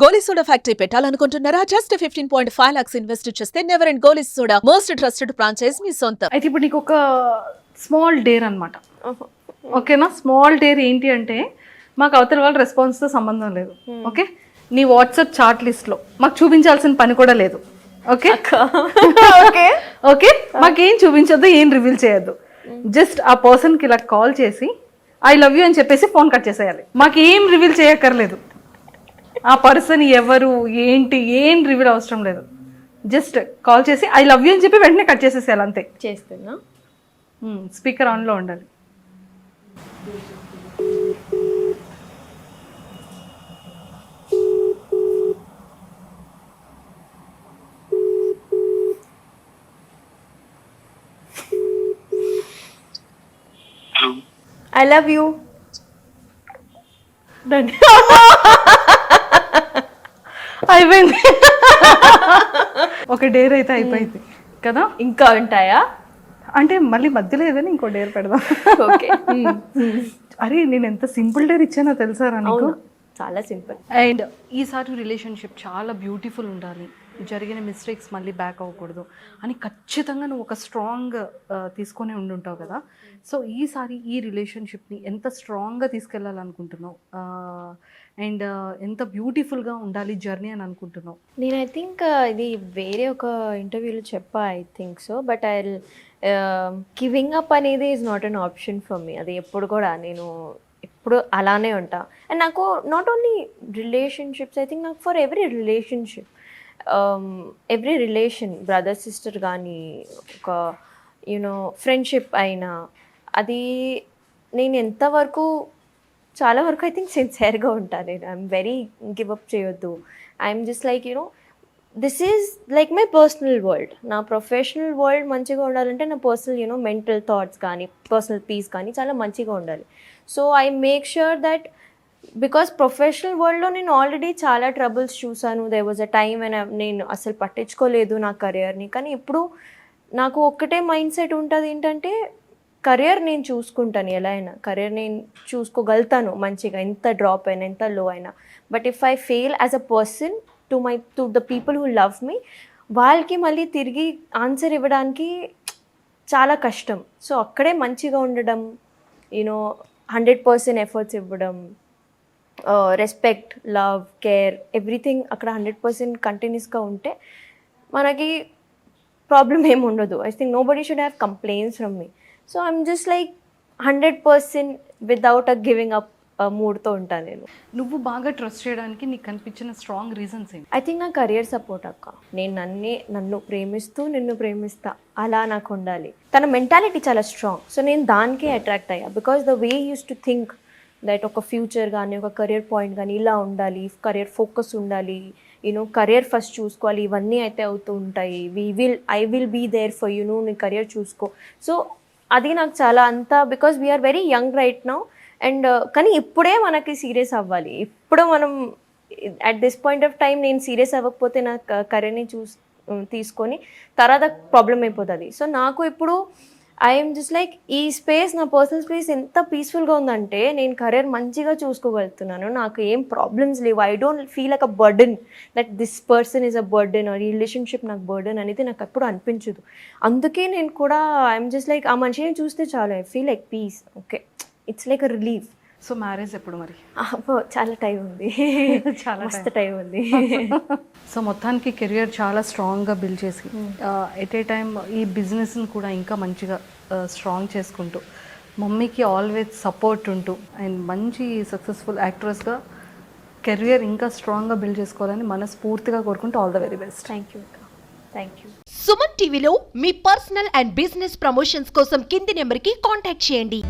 గోలీ soda factory పెట్టాలనుకుంటున్నారా? Just 15.5 lakhs invest చేస్తే never and Goli soda most trusted franchise మీ సొంతం. అయితే ఇప్పుడు నీకు ఒక స్మాల్ డేర్ అనమాట, ఓకేనా? స్మాల్ డేర్ ఏంటి అంటే, మాకు అవతల వాళ్ళ రెస్పాన్స్తో సంబంధం లేదు, ఓకే? నీ వాట్సాప్ చాట్ లిస్ట్లో మాకు చూపించాల్సిన పని కూడా లేదు, ఓకే? ఓకే, మాకేం చూపించొద్దు, ఏం రివీల్ చేయొద్దు. జస్ట్ ఆ పర్సన్కి ఇలా కాల్ చేసి ఐ లవ్ యూ అని చెప్పేసి ఫోన్ కట్ చేసేయాలి. మాకు ఏం రివీల్ చేయక్కర్లేదు, ఆ పర్సన్ ఎవరు ఏంటి ఏం రివీల్ అవసరం లేదు. జస్ట్ కాల్ చేసి ఐ లవ్ యూ అని చెప్పి వెంటనే కట్ చేసేసేయాలి, అంతే. చేస్తున్నా. స్పీకర్ ఆన్లో ఉండాలి. I love you. అయిపోయింది. ఒక డేర్ అయితే అయిపోయింది కదా? ఇంకా ఉంటాయా అంటే మళ్ళీ మధ్యలో ఏదైనా ఇంకో డేర్ పెడదాం. ఓకే. అరే నేను ఎంత సింపుల్ డేర్ ఇచ్చానో తెలుసారా నీకు? చాలా సింపుల్. అండ్ ఈసారి రిలేషన్షిప్ చాలా బ్యూటిఫుల్ ఉండాలి, జరిగిన మిస్టేక్స్ మళ్ళీ బ్యాక్ అవ్వకూడదు అని ఖచ్చితంగా నువ్వు ఒక స్ట్రాంగ్ తీసుకొని ఉండుంటావు కదా. సో ఈసారి ఈ రిలేషన్షిప్ని ఎంత స్ట్రాంగ్గా తీసుకెళ్ళాలనుకుంటున్నావు అండ్ ఎంత బ్యూటిఫుల్గా ఉండాలి జర్నీ అని అనుకుంటున్నావు? నేను ఐ థింక్ ఇది వేరే ఒక ఇంటర్వ్యూలో చెప్పా, I think so. But I giving up అనేది is not an option for me. అది ఎప్పుడు కూడా నేను ఎప్పుడు అలానే ఉంటా. అండ్ నాకు not only relationships, I think నాకు for every relationship, every relation, brother sister కానీ, ఒక యూనో ఫ్రెండ్షిప్ అయినా, అది నేను ఎంతవరకు చాలా వరకు ఐ థింక్ సిన్సియర్గా ఉంటాను. నేను ఐఎమ్ వెరీ గివప్ చేయొద్దు. I'm just like you know this is like my personal world. నా ప్రొఫెషనల్ వరల్డ్ మంచిగా ఉండాలంటే నా పర్సనల్ యూనో మెంటల్ థాట్స్ కానీ, పర్సనల్ పీస్ కానీ చాలా మంచిగా ఉండాలి. So I make sure that, because professional వరల్డ్లో నేను ఆల్రెడీ చాలా ట్రబుల్స్ చూసాను. There was a time and నేను అసలు పట్టించుకోలేదు నా కెరియర్ని. కానీ ఇప్పుడు నాకు ఒక్కటే మైండ్ సెట్ ఉంటుంది, ఏంటంటే కెరియర్ నేను చూసుకుంటాను, ఎలా అయినా కెరియర్ నేను చూసుకోగలుగుతాను మంచిగా, ఎంత డ్రాప్ అయినా ఎంత లో అయినా. But if I fail as a person to the people who love మీ, వాళ్ళకి మళ్ళీ తిరిగి ఆన్సర్ ఇవ్వడానికి చాలా కష్టం. సో అక్కడే మంచిగా ఉండడం, యూనో 100% ఎఫర్ట్స్ ఇవ్వడం, రెస్పెక్ట్, లవ్, కేర్, ఎవ్రీథింగ్ అక్కడ 100% కంటిన్యూస్గా ఉంటే మనకి ప్రాబ్లం ఏమి ఉండదు. I think nobody should have complaints from me. So I'm just like 100% without uh giving up మూడ్తో ఉంటాను నేను. నువ్వు బాగా ట్రస్ట్ చేయడానికి నీకు కనిపించిన స్ట్రాంగ్ రీజన్స్ ఏంటి? ఐ థింక్ నా కెరియర్ సపోర్ట్ అక్క. నేను నన్ను ప్రేమిస్తూ నిన్ను ప్రేమిస్తా అలా నాకు ఉండాలి. తన మెంటాలిటీ చాలా స్ట్రాంగ్. సో నేను దానికే అట్రాక్ట్ అయ్యా, because the way used to think that ఒక ఫ్యూచర్ కానీ, ఒక కెరియర్ పాయింట్ కానీ ఇలా ఉండాలి, కెరియర్ ఫోకస్ ఉండాలి, యూనో కెరియర్ ఫస్ట్ చూసుకోవాలి, ఇవన్నీ అయితే అవుతూ ఉంటాయి. I will be there for you, నువ్వు నీ కెరియర్ చూసుకో. సో అది నాకు చాలా అంతా, because we're very young right now. And కానీ ఇప్పుడే మనకి సీరియస్ అవ్వాలి. ఇప్పుడు మనం at this point of time నేను సీరియస్ అవ్వకపోతే నా కెరియర్ని తీసుకొని తర్వాత ప్రాబ్లం అయిపోతుంది. సో నాకు ఇప్పుడు ఐఎమ్ జస్ట్ లైక్ ఈ స్పేస్, నా పర్సనల్ స్పేస్ ఎంత పీస్ఫుల్గా ఉందంటే నేను కెరియర్ మంచిగా చూసుకోగలుగుతున్నాను. నాకు ఏం ప్రాబ్లమ్స్ లేవు. I don't feel like a burden that this person is a burden or ఈ రిలేషన్షిప్ నాకు బర్డెన్ అనేది నాకు ఎప్పుడు అనిపించదు. అందుకే నేను కూడా ఐఎమ్ జస్ట్ లైక్ ఆ మనిషిని చూస్తే చాలు, I feel like peace. Okay, it's like a relief. So marriage ఎప్పుడు మరి? చాలా టైం ఉంది, చాలా మస్తు టైం ఉంది. సో మొత్తానికి కెరియర్ చాలా స్ట్రాంగ్గా బిల్డ్ చేసి ఎట్ ఏ టైం ఈ బిజినెస్ని కూడా ఇంకా మంచిగా స్ట్రాంగ్ చేసుకుంటూ, మమ్మీకి ఆల్వేస్ సపోర్ట్ ఉంటూ అండ్ మంచి సక్సెస్ఫుల్ యాక్ట్రెస్గా కెరియర్ ఇంకా స్ట్రాంగ్గా బిల్డ్ చేసుకోవాలని మనస్ఫూర్తిగా కోరుకుంటూ all the very best. Thank you, thank you. Suman టీవీలో మీ పర్సనల్ అండ్ బిజినెస్ ప్రమోషన్స్ కోసం కింది నెంబర్కి కాంటాక్ట్ చేయండి.